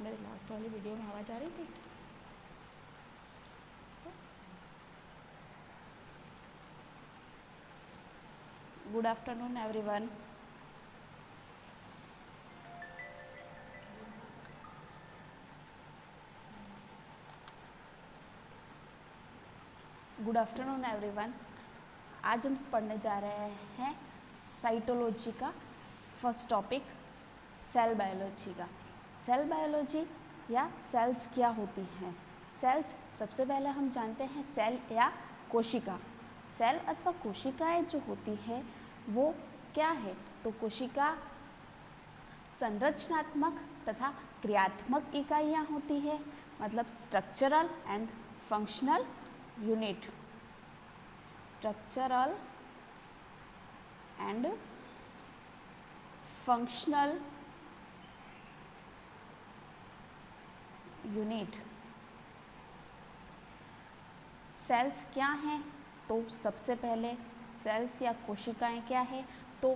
मेरे लास्ट वाली वीडियो में आवाज़ आ रही थी? Good afternoon everyone. Good afternoon everyone. आज हम पढ़ने जा रहे हैं साइटोलॉजी का फर्स्ट टॉपिक, सेल बायोलॉजी का। सेल बायोलॉजी या सेल्स क्या होती हैं? सेल्स सबसे पहले हम जानते हैं सेल या कोशिका। सेल अथवा कोशिकाएं जो होती है वो क्या है? तो कोशिका संरचनात्मक तथा क्रियात्मक इकाइयाँ होती है, मतलब structural and functional unit. Structural and functional unit. Cells क्या हैं? तो सबसे पहले सेल्स या कोशिकाएं क्या है? तो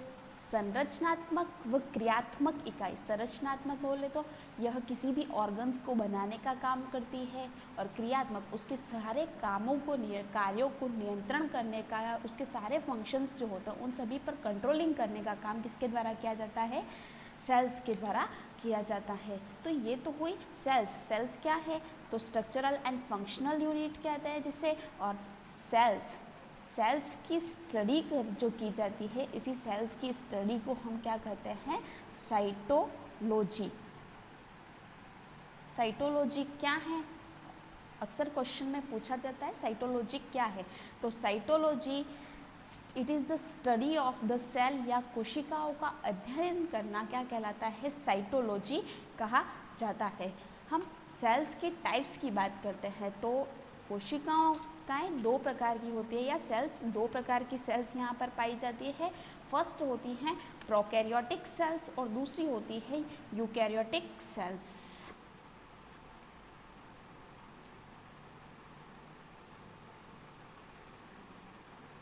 संरचनात्मक व क्रियात्मक इकाई। संरचनात्मक बोले तो यह किसी भी ऑर्गन्स को बनाने का काम करती है, और क्रियात्मक उसके सारे कामों को कार्यों को नियंत्रण करने का, उसके सारे फंक्शंस जो होते हैं उन सभी पर कंट्रोलिंग करने का काम किसके द्वारा किया जाता है? सेल्स के द्वारा किया जाता है। तो ये तो हुई सेल्स। सेल्स क्या है? तो स्ट्रक्चरल एंड फंक्शनल यूनिट कहते हैं जिसे। और सेल्स की स्टडी जो की जाती है, इसी सेल्स की स्टडी को हम क्या कहते हैं? साइटोलॉजी। साइटोलॉजी क्या है? अक्सर क्वेश्चन में पूछा जाता है साइटोलॉजी क्या है। तो cytology it is the study of the cell या कोशिकाओं का अध्ययन करना क्या कहलाता है? साइटोलॉजी कहा जाता है। हम सेल्स के टाइप्स की बात करते हैं तो कोशिकाओं दो प्रकार की होती है, या सेल्स दो प्रकार की सेल्स यहाँ पर पाई जाती है। फर्स्ट होती हैं प्रोकैरियोटिक सेल्स और दूसरी होती है यूकैरियोटिक सेल्स।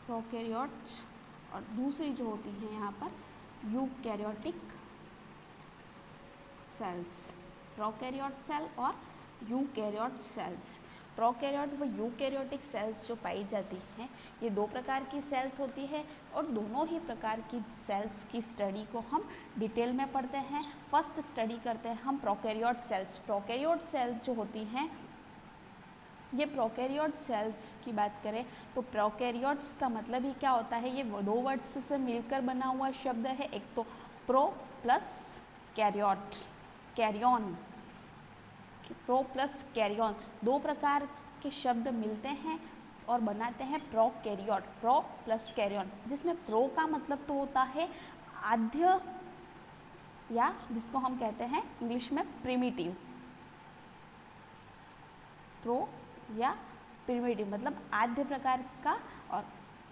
प्रोकैरियोट्स और दूसरी जो होती है यहाँ पर यूकैरियोटिक सेल्स। प्रोकैरियोट सेल और यूकैरियोट सेल्स। प्रोकैरियोट व यूकैरियोटिक सेल्स जो पाई जाती हैं, ये दो प्रकार की सेल्स होती है, और दोनों ही प्रकार की सेल्स की स्टडी को हम डिटेल में पढ़ते हैं। फर्स्ट स्टडी करते हैं हम प्रोकैरियोट सेल्स। प्रोकैरियोट सेल्स जो होती हैं, ये प्रोकैरियोट सेल्स की बात करें तो प्रोकैरियोट्स का मतलब ही क्या होता है? ये दो वर्ड्स से मिलकर बना हुआ शब्द है। एक तो pro plus karyote, karyon. Pro plus karyon, दो प्रकार के शब्द मिलते हैं और बनाते हैं प्रोकैरियोट। प्रो प्लस कैरियन, जिसमें प्रो का मतलब तो होता है आद्य, या जिसको हम कहते हैं इंग्लिश में प्रिमिटिव। प्रो या प्रिमिटिव मतलब आद्य प्रकार का, और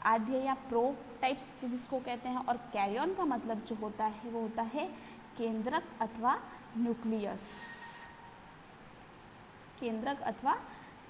आद्य या प्रो टाइप्स जिसको कहते हैं। और कैरियन का मतलब जो होता है वो होता है केंद्रक अथवा न्यूक्लियस। केंद्रक अथवा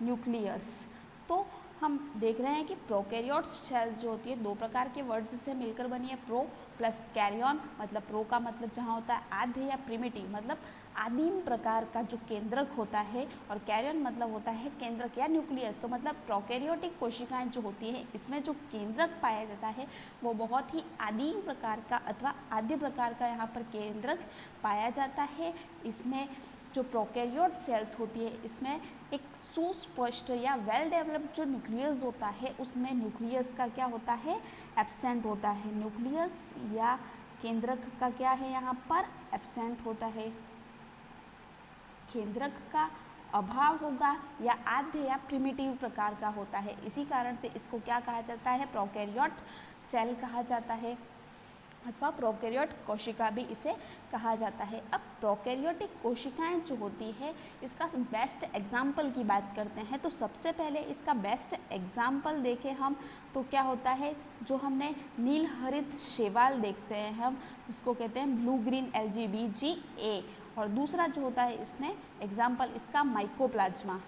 न्यूक्लियस। तो हम देख रहे हैं कि प्रोकैरियोट सेल्स जो होती है दो प्रकार के वर्ड्स से मिलकर बनी है। प्रो प्लस कैरियन, मतलब प्रो का मतलब जहाँ होता है आद्य या प्रिमिटिव, मतलब आदिम प्रकार का जो केंद्रक होता है, और कैरियन मतलब होता है केंद्रक या न्यूक्लियस। तो मतलब प्रोकैरियोटिक कोशिकाएं जो होती है इसमें जो केंद्रक पाया जाता है वो बहुत ही आदिम प्रकार का अथवा आद्य प्रकार का यहाँ पर केंद्रक पाया जाता है। इसमें जो प्रोकैरियोट सेल्स होती है इसमें एक सुस्पष्ट या वेल डेवलप्ड जो न्यूक्लियस होता है, उसमें न्यूक्लियस का क्या होता है? एब्सेंट होता है। न्यूक्लियस या केंद्रक का क्या है यहाँ पर? एब्सेंट होता है। केंद्रक का अभाव होगा या आद्य या प्रिमिटिव प्रकार का होता है। इसी कारण से इसको क्या कहा जाता है? प्रोकैरियोट सेल कहा जाता है, अथवा प्रोकैरियोट कोशिका भी इसे कहा जाता है। अब प्रोकैरियोटिक कोशिकाएं जो होती है इसका बेस्ट एग्जाम्पल की बात करते हैं, तो सबसे पहले इसका बेस्ट एग्जाम्पल देखें हम तो क्या होता है? जो हमने नील हरित शैवाल देखते हैं हम, जिसको कहते हैं ब्लू ग्रीन एल्गी BGA। और दूसरा जो होता है इसमें एग्जाम्पल इसका माइकोप्लाज्मा।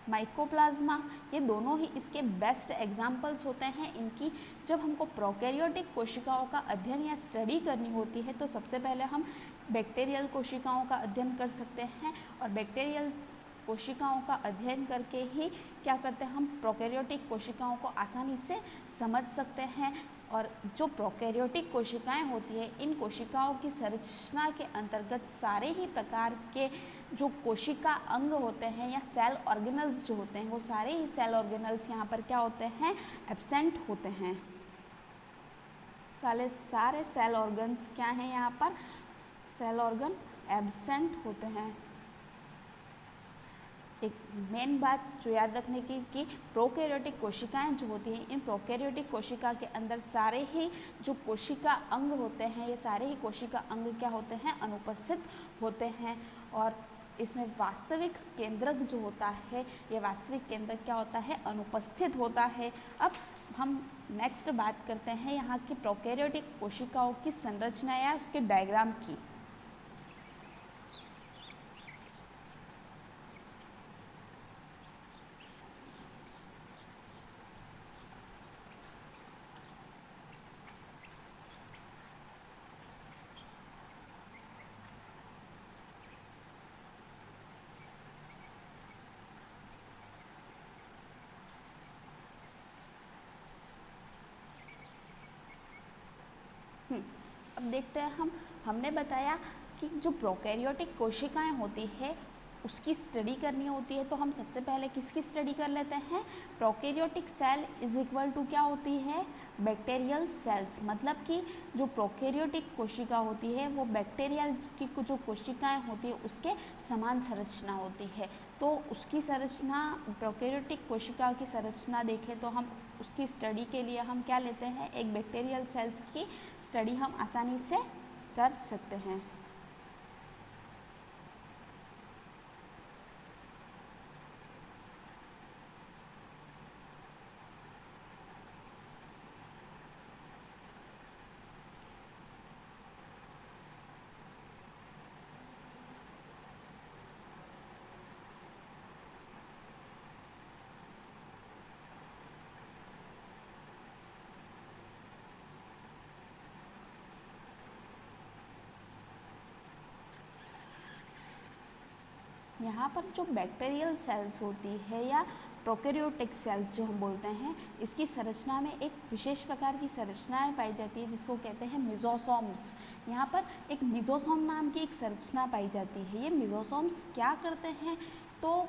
माइकोप्लाज्मा, ये दोनों ही इसके बेस्ट एग्जाम्पल्स होते हैं इनकी। जब हमको प्रोकैरियोटिक कोशिकाओं का अध्ययन या स्टडी करनी होती है तो सबसे पहले हम बैक्टीरियल कोशिकाओं का अध्ययन कर सकते हैं और बैक्टीरियल कोशिकाओं का अध्ययन करके ही क्या करते हैं हम प्रोकैरियोटिक कोशिकाओं को आसानी से समझ सकते हैं। और जो प्रोकैरियोटिक कोशिकाएं होती है, इन कोशिकाओं की संरचना के अंतर्गत सारे ही प्रकार के जो कोशिका अंग होते हैं या सेल ऑर्गेनल्स जो होते हैं, वो सारे ही सेल ऑर्गेनल्स यहाँ पर क्या होते हैं, एब्सेंट होते हैं। सारे सेल ऑर्गन्स क्या हैं यहाँ पर, सेल ऑर्गन एब्सेंट होते हैं। एक मेन बात जो याद रखने की कि प्रोकैरियोटिक कोशिकाएं जो होती हैं, इन प्रोकैरियोटिक कोशिका के अंदर सारे ही जो कोशिका अंग होते हैं, ये सारे ही कोशिका अंग क्या होते हैं, अनुपस्थित होते हैं। और इसमें वास्तविक केंद्रक जो होता है, ये वास्तविक केंद्रक क्या होता है, अनुपस्थित होता है। अब हम नेक्स्ट बात करते हैं यहाँ की प्रोकैरियोटिक कोशिकाओं की संरचना या उसके डायग्राम की। अब देखते हैं हमने बताया कि जो प्रोकैरियोटिक कोशिकाएं होती है उसकी स्टडी करनी होती है, तो हम सबसे पहले किसकी स्टडी कर लेते हैं, prokaryotic cell is equal to क्या होती है, बैक्टीरियल सेल्स। मतलब कि जो प्रोकैरियोटिक कोशिका होती है वो बैक्टीरियल की जो कोशिकाएं होती है उसके समान संरचना होती है। तो उसकी संरचना, प्रोकैरियोटिक कोशिका की संरचना देखें तो हम उसकी स्टडी के लिए हम क्या लेते हैं, एक बैक्टीरियल सेल्स की स्टडी हम आसानी से कर सकते हैं। यहाँ पर जो बैक्टीरियल सेल्स होती है या प्रोकैरियोटिक सेल्स जो हम बोलते हैं, इसकी संरचना में एक विशेष प्रकार की संरचनाएं पाई जाती है जिसको कहते हैं मिजोसोम्स। यहाँ पर एक मिजोसोम नाम की एक संरचना पाई जाती है। ये मिजोसोम्स क्या करते हैं, तो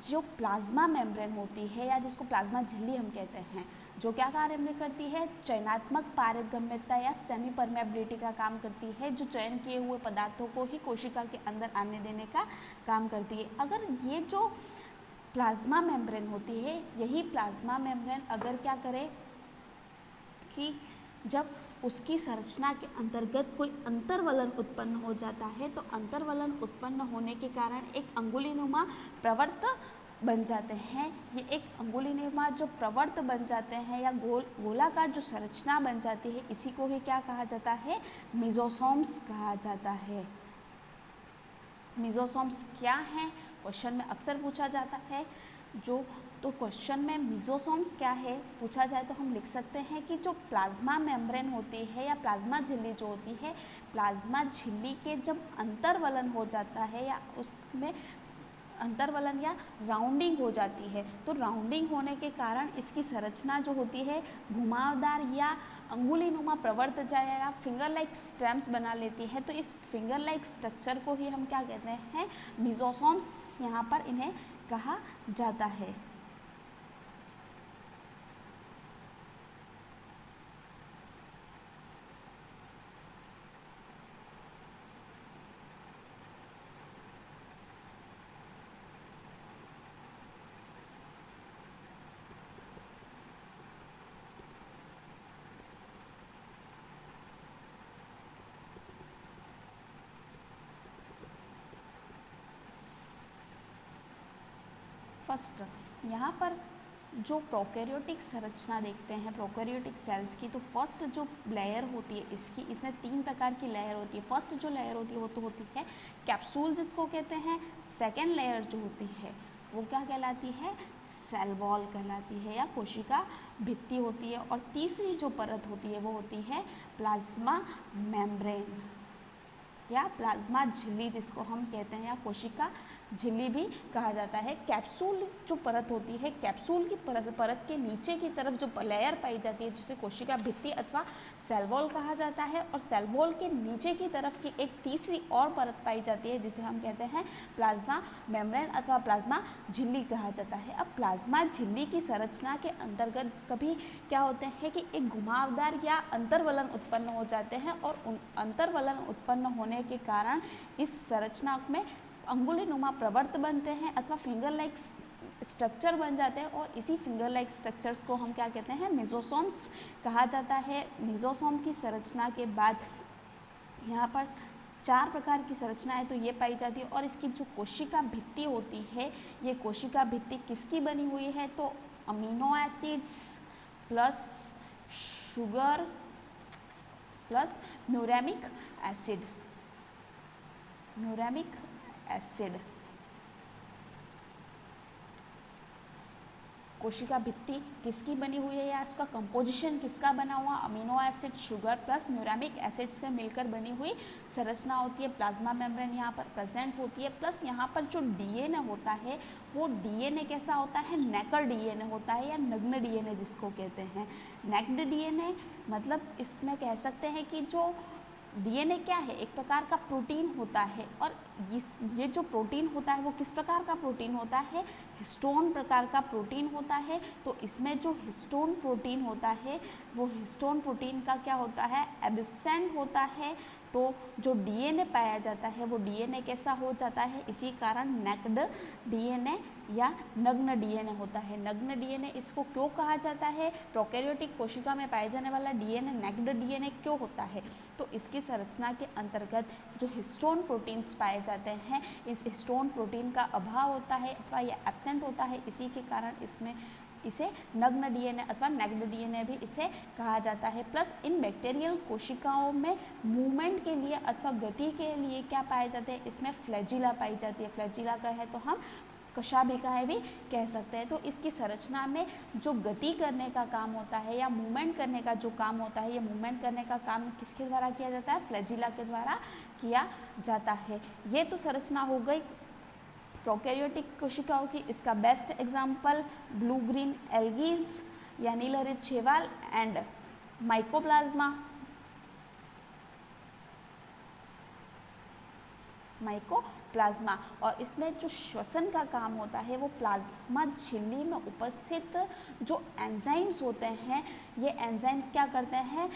जो प्लाज्मा मेम्ब्रेन होती है या जिसको प्लाज्मा झिल्ली हम कहते हैं, जो क्या कार्य करती है, चयनात्मक पारगम्यता या सेमी परमेबिलिटी का काम करती है, जो चयन किए हुए पदार्थों को ही कोशिका के अंदर आने देने का काम करती है। अगर ये जो प्लाज्मा मेम्ब्रेन होती है, यही प्लाज्मा मेम्ब्रेन अगर क्या करे कि जब उसकी संरचना के अंतर्गत कोई अंतर्वलन उत्पन्न हो जाता है, तो अंतर्वलन उत्पन्न होने के कारण एक अंगुलीनुमा प्रवर्त बन जाते हैं। ये एक अंगुलीनुमा जो प्रवर्त बन जाते हैं या गोलाकार जो संरचना बन जाती है, इसी को ही क्या कहा जाता है, मिजोसोम्स कहा जाता है। मिजोसोम्स क्या हैं, क्वेश्चन में अक्सर पूछा जाता है। तो क्वेश्चन में मिजोसोम्स क्या है पूछा जाए तो हम लिख सकते हैं कि जो प्लाज्मा मेम्ब्रेन होती है या प्लाज्मा झिल्ली जो होती है, प्लाज्मा झिल्ली के जब अंतर्वलन हो जाता है या उसमें अंतर्वलन या राउंडिंग हो जाती है, तो राउंडिंग होने के कारण इसकी संरचना जो होती है घुमावदार या अंगुलीनुमा प्रवर्त जाए या फिंगर लाइक स्टेम्स बना लेती है। तो इस फिंगर लाइक स्ट्रक्चर को ही हम क्या कहते हैं, मिजोसोम्स यहाँ पर इन्हें कहा जाता है। फर्स्ट यहाँ पर जो प्रोकैरियोटिक संरचना देखते हैं प्रोकैरियोटिक सेल्स की, तो फर्स्ट जो लेयर होती है इसमें 3 प्रकार की लेयर होती है। फर्स्ट जो लेयर होती है वो तो होती है कैप्सूल जिसको कहते हैं। सेकेंड लेयर जो होती है वो क्या कहलाती है, सेल वॉल कहलाती है या कोशिका भित्ति होती है। और तीसरी जो परत होती है वो होती है प्लाज्मा मेम्ब्रेन। या प्लाज्मा झिल्ली जिसको हम कहते हैं, या कोशिका झिल्ली भी कहा जाता है। कैप्सूल जो परत होती है, कैप्सूल की परत के नीचे की तरफ जो लेयर पाई जाती है जिसे कोशिका भित्ति अथवा सेल वॉल कहा जाता है, और सेल वॉल के नीचे की तरफ की एक तीसरी और परत पाई जाती है जिसे हम कहते हैं प्लाज्मा मेम्ब्रेन अथवा प्लाज्मा झिल्ली कहा जाता है। अब प्लाज्मा झिल्ली की संरचना के अंतर्गत कभी क्या होते हैं कि एक घुमावदार या अंतर्वलन उत्पन्न हो जाते हैं, और उन अंतर्वलन उत्पन्न होने के कारण इस संरचना में अंगुलीनुमा प्रवर्त बनते हैं अथवा फिंगर लाइक स्ट्रक्चर बन जाते हैं, और इसी फिंगर लाइक स्ट्रक्चर्स को हम क्या कहते हैं, मेसोसोम्स कहा जाता है। मेसोसोम की संरचना के बाद यहाँ पर 4 प्रकार की संरचनाएं तो ये पाई जाती है, और इसकी जो कोशिका भित्ति होती है, ये कोशिका भित्ति किसकी बनी हुई है, तो amino acids plus sugar plus neuramic acid, neuramic acid. कोशिका भित्ति किसकी बनी हुई है या इसका कंपोजिशन किसका बना हुआ, amino acid, sugar plus neuramic acid से मिलकर बनी हुई संरचना होती है। प्लाज्मा मेम्ब्रेन यहाँ पर प्रेजेंट होती है, प्लस यहाँ पर जो डीएनए होता है वो डीएनए कैसा होता है, नेकेड डीएनए होता है या नग्न डीएनए जिसको कहते हैं। नेक्ड डीएनए मतलब इसमें कह सकते हैं कि जो डीएनए क्या है, एक प्रकार का प्रोटीन होता है, और ये जो प्रोटीन होता है वो किस प्रकार का प्रोटीन होता है, हिस्टोन प्रकार का प्रोटीन होता है। तो इसमें जो हिस्टोन प्रोटीन होता है वो हिस्टोन प्रोटीन का क्या होता है, एब्सेंट होता है। तो जो डीएनए पाया जाता है वो डीएनए कैसा हो जाता है, इसी कारण नेक्ड डीएनए या नग्न डीएनए होता है। नग्न डीएनए इसको क्यों कहा जाता है, प्रोकैरियोटिक कोशिका में पाए जाने वाला डीएनए नेक्ड डीएनए क्यों होता है, तो इसकी संरचना के अंतर्गत जो हिस्टोन प्रोटीन्स पाए जाते हैं, इस हिस्टोन प्रोटीन का अभाव होता है अथवा यह एब्सेंट होता है, इसी के कारण इसमें इसे नग्न डीएनए अथवा नेक्ड डीएनए भी इसे कहा जाता है। प्लस इन बैक्टीरियल कोशिकाओं में मूवमेंट के लिए अथवा गति के लिए क्या पाए जाते हैं, इसमें फ्लैजिला पाई जाती है। फ्लैजिला का है तो हम कशाभिकाएँ भी कह सकते हैं। तो इसकी संरचना में जो गति करने का काम होता है या मूवमेंट करने का जो काम होता है, ये मूवमेंट करने का काम किसके द्वारा किया जाता है, फ्लैजिला के द्वारा किया जाता है। ये तो संरचना हो गई प्रोकैरियोटिक कोशिकाओं की। इसका best example blue green algae या नीलहरित शैवाल एंड माइकोप्लाज्मा। माइकोप्लाज्मा, और इसमें जो श्वसन का काम होता है वो प्लाज्मा झिल्ली में उपस्थित जो एंजाइम्स होते हैं, ये एंजाइम्स क्या करते हैं,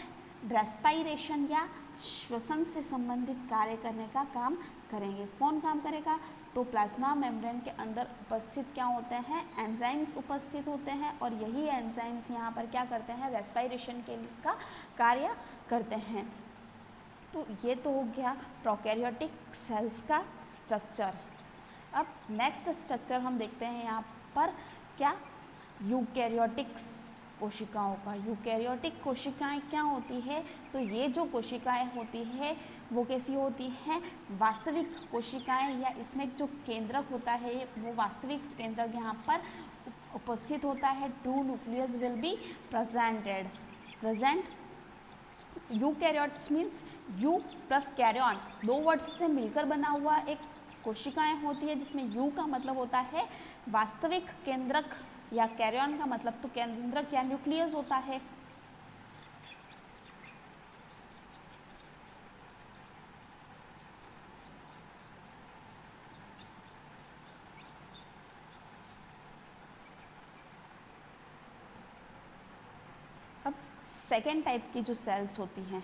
रेस्पायरेशन या श्वसन से संबंधित कार्य करने का काम करेंगे। कौन काम करेगा, तो प्लाज्मा मेम्ब्रेन के अंदर उपस्थित क्या होते हैं, एंजाइम्स उपस्थित होते हैं, और यही एंजाइम्स यहाँ पर क्या करते हैं, रेस्पायरेशन के का कार्य करते हैं। तो ये तो हो गया प्रोकैरियोटिक सेल्स का स्ट्रक्चर। अब नेक्स्ट स्ट्रक्चर हम देखते हैं यहाँ पर क्या, यूकैरियोटिक कोशिकाओं का। यूकैरियोटिक कोशिकाएं क्या होती है, तो ये जो कोशिकाएं होती है वो कैसी होती हैं, वास्तविक कोशिकाएं, या इसमें जो केंद्रक होता है वो वास्तविक केंद्रक यहाँ पर उपस्थित होता है। True nucleus will be present. Eukaryotes means eu plus karyon, 2 words से मिलकर बना हुआ एक कोशिकाएं होती है, जिसमें यू का मतलब होता है वास्तविक केंद्रक, या कैरियन का मतलब तो केंद्रक या न्यूक्लियस होता है। अब सेकेंड टाइप की जो सेल्स होती हैं,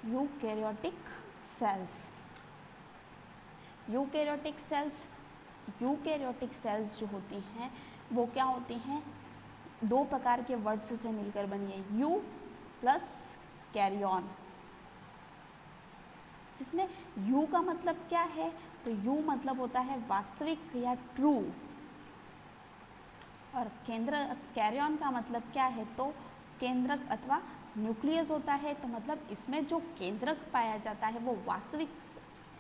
यूकैरियोटिक सेल्स। यूकैरियोटिक सेल्स जो होती हैं वो क्या होती हैं, 2 प्रकार के वर्ड्स से मिलकर बनी है, यू प्लस कैरियन, जिसमें यू का मतलब क्या है, तो यू मतलब होता है वास्तविक या ट्रू, और कैरियन का मतलब क्या है, तो केंद्रक अथवा न्यूक्लियस होता है। तो मतलब इसमें जो केंद्रक पाया जाता है वो वास्तविक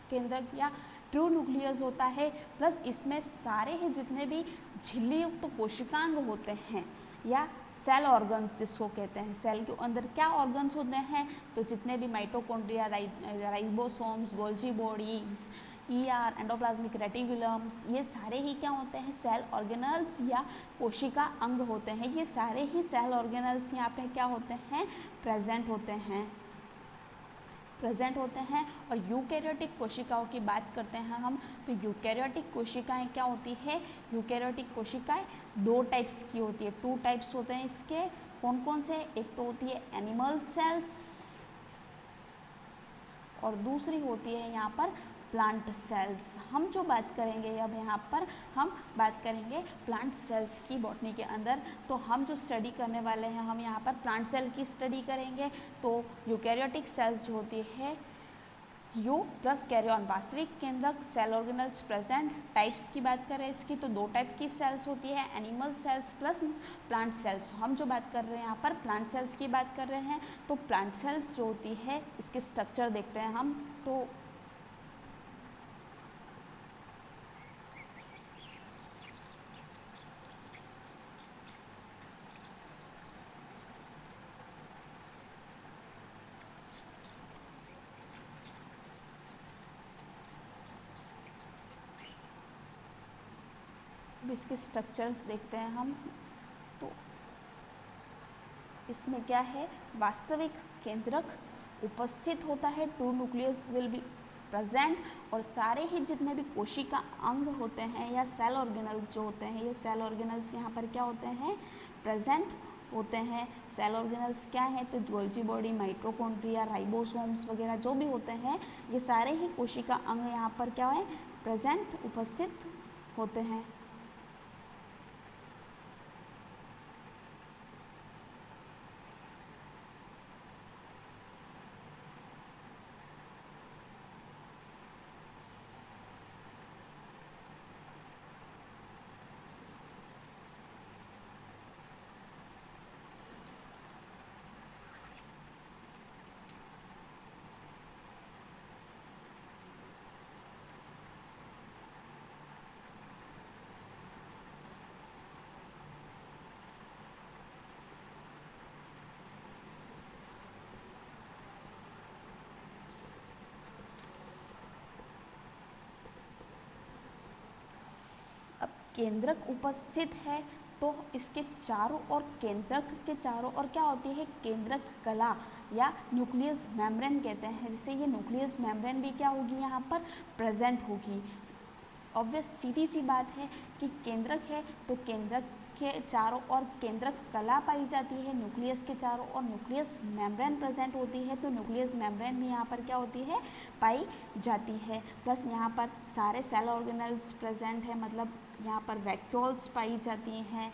केंद्रक या ट्रू न्यूक्लियस होता है, प्लस इसमें सारे ही जितने भी झिल्ली युक्त कोशिकांग होते हैं या सेल ऑर्गन्स जिसको कहते हैं, सेल के अंदर क्या ऑर्गन्स होते हैं, तो जितने भी mitochondria, ribosomes, Golgi bodies, ER, endoplasmic reticulums, ये सारे ही क्या होते हैं, सेल ऑर्गेनल्स या कोशिका अंग होते हैं। ये सारे ही सेल ऑर्गेनल्स यहाँ पे क्या होते हैं, प्रेजेंट होते हैं, और यूकैरियोटिक कोशिकाओं की बात करते हैं हम, तो यूकैरियोटिक कोशिकाएं क्या होती है, यूकैरियोटिक कोशिकाएं दो टाइप्स की होती है, 2 टाइप्स होते हैं इसके। कौन कौन से, एक तो होती है एनिमल सेल्स और दूसरी होती है यहाँ पर प्लांट सेल्स। हम जो बात करेंगे अब यहाँ पर हम बात करेंगे प्लांट सेल्स की बॉटनी के अंदर। तो हम जो स्टडी करने वाले हैं, हम यहाँ पर प्लांट सेल की स्टडी करेंगे। तो यूकैरियोटिक सेल्स जो होती है, यू प्लस कैरियन, वास्तविक केंद्रक सेल ऑर्गेनल्स प्रेजेंट। टाइप्स की बात करें इसकी, तो 2 टाइप की सेल्स होती है, animal cells plus plant cells. हम जो बात कर रहे हैं यहाँ पर प्लांट सेल्स की बात कर रहे हैं। तो प्लांट सेल्स जो होती है, इसके स्ट्रक्चर देखते हैं हम। तो इसके स्ट्रक्चर्स देखते हैं हम। तो इसमें क्या है, वास्तविक केंद्रक उपस्थित होता है, 2 न्यूक्लियस विल बी प्रेजेंट, और सारे ही जितने भी कोशिका अंग होते हैं या सेल ऑर्गेनल्स जो होते हैं, ये सेल ऑर्गेनल्स यहाँ पर क्या होते हैं, प्रेजेंट होते हैं। सेल ऑर्गेनल्स क्या है, तो गोल्जी बॉडी, माइटोकॉन्ड्रिया, राइबोसोम्स वगैरह जो भी होते हैं, ये सारे ही कोशिका अंग यहाँ पर क्या है, प्रेजेंट, उपस्थित होते हैं। केंद्रक उपस्थित है, तो इसके चारों ओर, केंद्रक के चारों ओर क्या होती है, केंद्रक कला या न्यूक्लियस मेम्ब्रेन कहते हैं, जिससे ये न्यूक्लियस मेम्ब्रेन भी क्या होगी, यहाँ पर प्रेजेंट होगी। ऑब्वियस सीधी सी बात है कि केंद्रक है तो केंद्रक के चारों ओर केंद्रक कला पाई जाती है, न्यूक्लियस के चारों ओर न्यूक्लियस मेम्ब्रेन प्रेजेंट होती है, तो न्यूक्लियस मेम्ब्रेन भी यहाँ पर क्या होती है, पाई जाती है। प्लस यहाँ पर सारे सेल ऑर्गेनल्स प्रेजेंट है, मतलब यहाँ पर वैक्यूल्स पाई जाती हैं,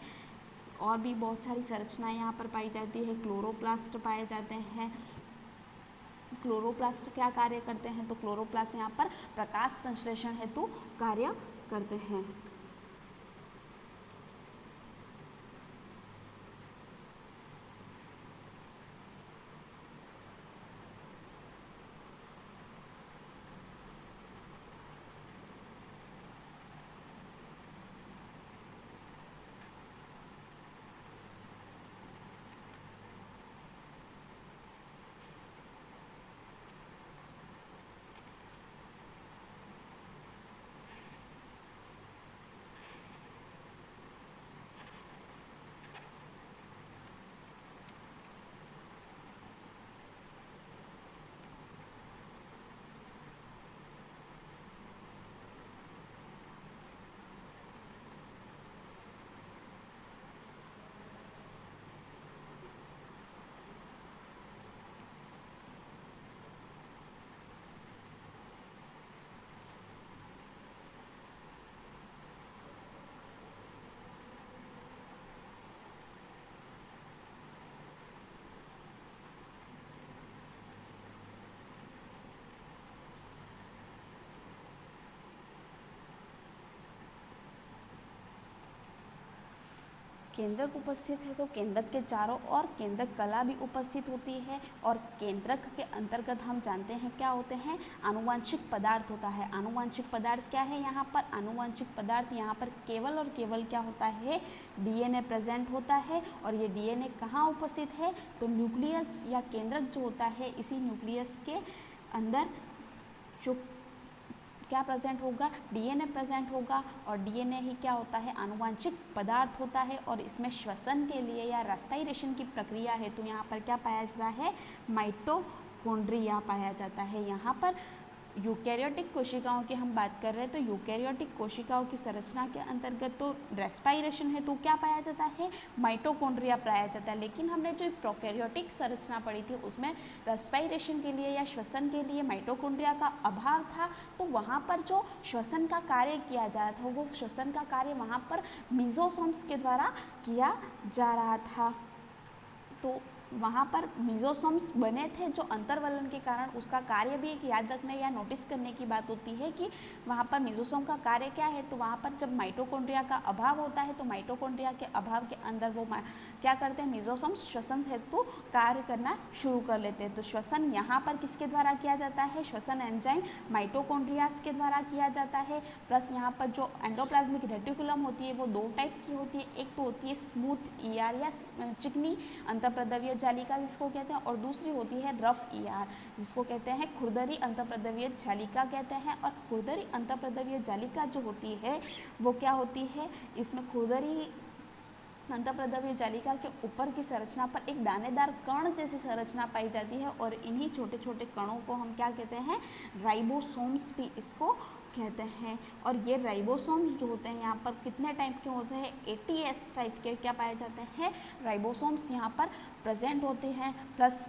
और भी बहुत सारी संरचनाएं यहाँ पर पाई जाती है, क्लोरोप्लास्ट पाए जाते हैं। क्लोरोप्लास्ट क्या कार्य करते हैं, तो क्लोरोप्लास्ट यहाँ पर प्रकाश संश्लेषण हेतु कार्य करते हैं। केंद्रक उपस्थित है तो केंद्रक के चारों ओर केंद्रक कला भी उपस्थित होती है और केंद्रक के अंतर्गत हम जानते हैं क्या होते हैं, आनुवांशिक पदार्थ होता है। आनुवांशिक पदार्थ क्या है यहाँ पर, आनुवांशिक पदार्थ यहाँ पर केवल और केवल क्या होता है, डीएनए प्रेजेंट होता है। और ये डीएनए कहाँ उपस्थित है, तो न्यूक्लियस या केंद्रक जो होता है, इसी न्यूक्लियस के अंदर जो क्या प्रेजेंट होगा, डीएनए प्रेजेंट होगा। और डीएनए ही क्या होता है, आनुवांशिक पदार्थ होता है और इसमें श्वसन के लिए या रेस्पिरेशन की प्रक्रिया है तो यहाँ पर क्या पाया जाता है, माइटोकॉन्ड्रिया पाया जाता है। यहाँ पर यूकैरियोटिक कोशिकाओं की हम बात कर रहे हैं तो यूकैरियोटिक कोशिकाओं की संरचना के अंतर्गत तो रेस्पिरेशन है तो क्या पाया जाता है, माइटोकॉन्ड्रिया पाया जाता है। लेकिन हमने जो प्रोकैरियोटिक संरचना पढ़ी थी उसमें रेस्पिरेशन के लिए या श्वसन के लिए माइटोकॉन्ड्रिया का अभाव था, तो वहाँ पर जो श्वसन का कार्य किया जा रहा था वो श्वसन का कार्य वहाँ पर मीजोसोम्स के द्वारा किया जा रहा था। तो वहाँ पर मीजोसोम्स बने थे जो अंतर्वलन के कारण उसका कार्य भी एक याद रखने या नोटिस करने की बात होती है कि वहाँ पर मीजोसोम का कार्य क्या है, तो वहाँ पर जब माइटोकॉन्ड्रिया का अभाव होता है तो माइटोकॉन्ड्रिया के अभाव के अंदर वो क्या करते हैं, मीजोसोम्स श्वसन हेतु कार्य करना शुरू कर लेते हैं। तो श्वसन यहाँ पर किसके द्वारा किया जाता है, श्वसन एंजाइम माइटोकॉन्ड्रियाज के द्वारा किया जाता है। प्लस यहाँ पर जो एंडोप्लाज्मिक रेटिकुलम होती है वो दो टाइप की होती है, एक तो होती है स्मूथ ईआर या चिकनी अंतःप्रद्रव्य जालिका जिसको कहते हैं, और दूसरी होती है रफ ईआर जिसको कहते हैं खुरदरी अंतःप्रद्रव्य जालिका कहते हैं। और खुरदरी अंतःप्रद्रव्य जालिका जो होती है वो क्या होती है, इसमें खुरदरी अंतःप्रद्रव्य जालिका के ऊपर की संरचना पर एक दानेदार कण जैसी संरचना पाई जाती है और इन्हीं छोटे छोटे कणों को हम क्या कहते हैं, राइबोसोम्स भी इसको कहते हैं। और ये राइबोसोम्स जो होते हैं यहाँ पर कितने टाइप के होते हैं, एटीएस टाइप के क्या पाए जाते हैं, राइबोसोम्स यहाँ पर प्रेजेंट होते हैं। प्लस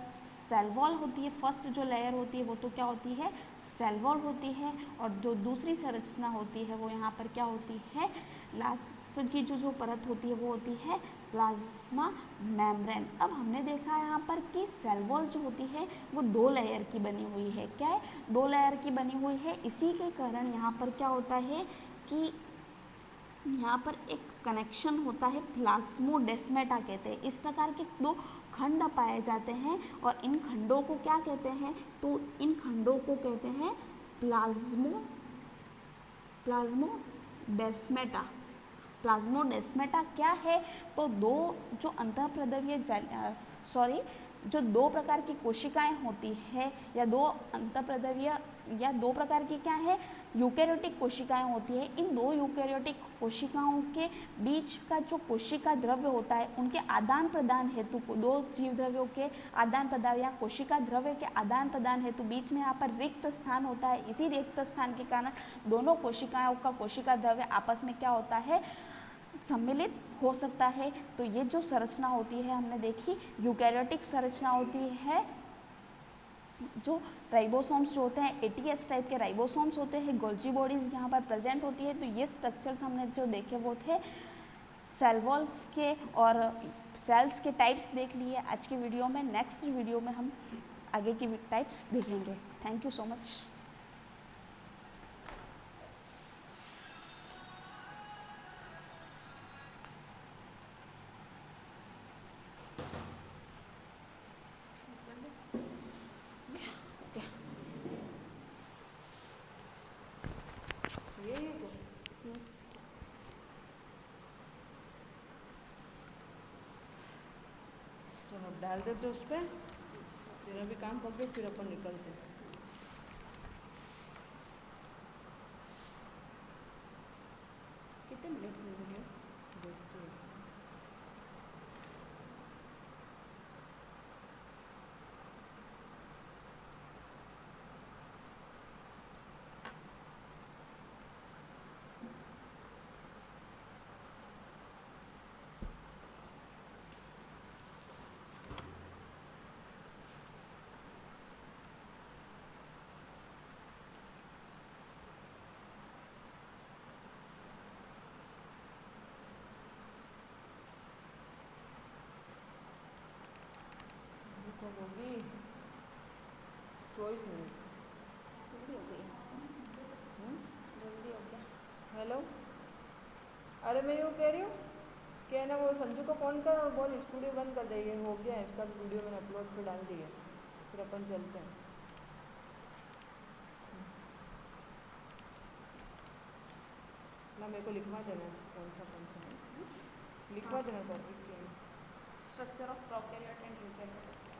सेल वॉल होती है, फर्स्ट जो लेयर होती है वो तो क्या होती है, सेल वॉल होती है। और जो दूसरी संरचना होती है वो यहाँ पर क्या होती है, लास्ट की जो परत होती है वो होती है प्लाज्मा मेम्ब्रेन। अब हमने देखा यहाँ पर कि सेल वॉल जो होती है वो दो लेयर की बनी हुई है, क्या है, दो लेयर की बनी हुई है। इसी के कारण यहाँ पर क्या होता है कि यहाँ पर एक कनेक्शन होता है, प्लाज्मोडेस्मेटा कहते हैं। इस प्रकार के दो खंड पाए जाते हैं और इन खंडों को क्या कहते हैं, तो इन खंडों को कहते हैं प्लाज्मोडेस्मेटा। प्लाज्मोडेस्मेटा क्या है, तो दो जो अंतःप्रद्रव्य जो दो प्रकार की कोशिकाएं होती है या दो अंतःप्रद्रव्य या दो प्रकार की क्या है, यूकैरियोटिक कोशिकाएं होती है। इन दो यूकैरियोटिक कोशिकाओं के बीच का जो कोशिका द्रव्य होता है उनके आदान प्रदान हेतु, दो जीव द्रव्यों के आदान प्रदान या कोशिका द्रव्य के आदान प्रदान हेतु बीच में यहाँ पर रिक्त स्थान होता है। इसी रिक्त स्थान के कारण दोनों कोशिकाओं का कोशिका द्रव्य आपस में क्या होता है, सम्मिलित हो सकता है। तो ये जो संरचना होती है हमने देखी, यूकैरियोटिक संरचना होती है। जो राइबोसोम्स जो होते हैं एटीएस टाइप के राइबोसोम्स होते हैं, गोल्जी बॉडीज यहाँ पर प्रेजेंट होती है। तो ये स्ट्रक्चर्स हमने जो देखे वो थे सेल वॉल्स के और सेल्स के टाइप्स देख लिए आज की वीडियो में। नेक्स्ट वीडियो में हम आगे की टाइप्स देखेंगे। Thank you so much. डाल देते उस पर, तेरा भी काम कर दे, फिर अपन निकलते हैं। कितने मिनट में वीडियो देखते हैं। कब होगी, 24 मिनट जल्दी हो गई, जल्दी हो गया। हेलो, अरे मैं यूँ कह रही हूँ क्या है ना, वो संजू को फ़ोन कर और बोल स्टूडियो बंद कर दे, ये हो गया है इसका वीडियो मैंने अपलोड पे डाल दिया, फिर अपन चलते हैं। ना मेरे को लिखवा देना कौन सा है, लिखवा देना टॉपिक क्या है। Structure of prokaryote and eukaryotic